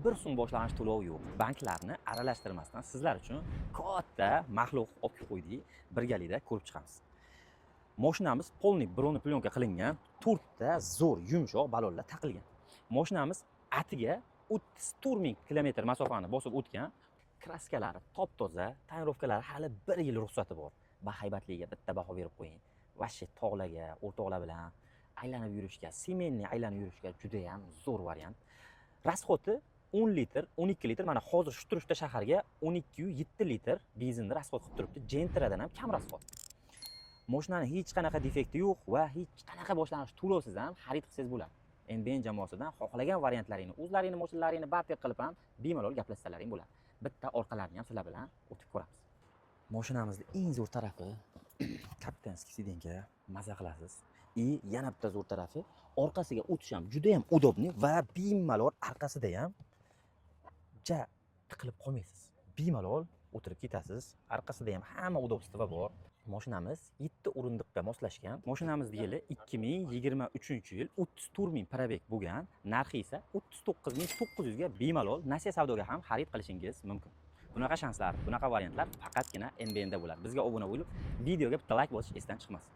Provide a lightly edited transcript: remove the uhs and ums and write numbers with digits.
bir so'm boshlanish to'lovi yo'q. Banklarni aralashtirmasdan sizlar uchun katta maxluq olib qo'ydik. Birgalikda ko'rib chiqamiz. Mashinamiz polniy broni plyonka qilingan, 4 ta zo'r, yumshoq balonlar taqilgan. Mashinamiz atiga 34 ming kilometr masofani bosib o'tgan. Kraskalari top-toza, tonirovkalari hali 1 yil ruxsati bor. Bahaybatligiga bitta baho berib qo'ying. Vashshi tog'larga, o'rtoqlar bilan aylanib yurishga, semenni aylanib yurishga juda ham zo'r variant. Rasxoti 10 litr, 12 litr, mana hozir shu turishda shaharga 12,7 litr benzinni rasxot qilib turibdi. Gentradan ham kam rasxot. Mashinani hech qanaqa defekti yo'q va hech qanaqa boshlanish to'lovsiz ham xarid qilsangiz bo'ladi. NBN jamoasidan xohlagan variantlaringni, o'zlaringni mashinalaringni barter qilib ham bemalol gaplashsalaring bo'ladi. Bitta orqalarini ham sizlar bilan o'tib ko'ramiz. Mashinamizning eng zo'r tarafi kapitanskiy sidenka maza qilasiz. Yana bitta zo'r tarafi orqasiga o'tish ham juda ham udobniy va bemalol orqasida ham tiqilib qolmaysiz. Bemalol o'tirib ketasiz. Orqasida ham hamma udobstva bor. Mashinamiz 7 o'rindiqqa moslashgan. Mashinamizning yili 2023-yil 34 ming probeg bo'lgan. Narxi esa 39.900 ga bemalol Nasiya savdoga ham xarid qilishingiz mumkin. Bunaqa shanslar, bunaqa variantlar faqatgina NBNda bo'ladi. Bizga obuna bo'lib, videoga bitta like bosish esdan chiqmasin.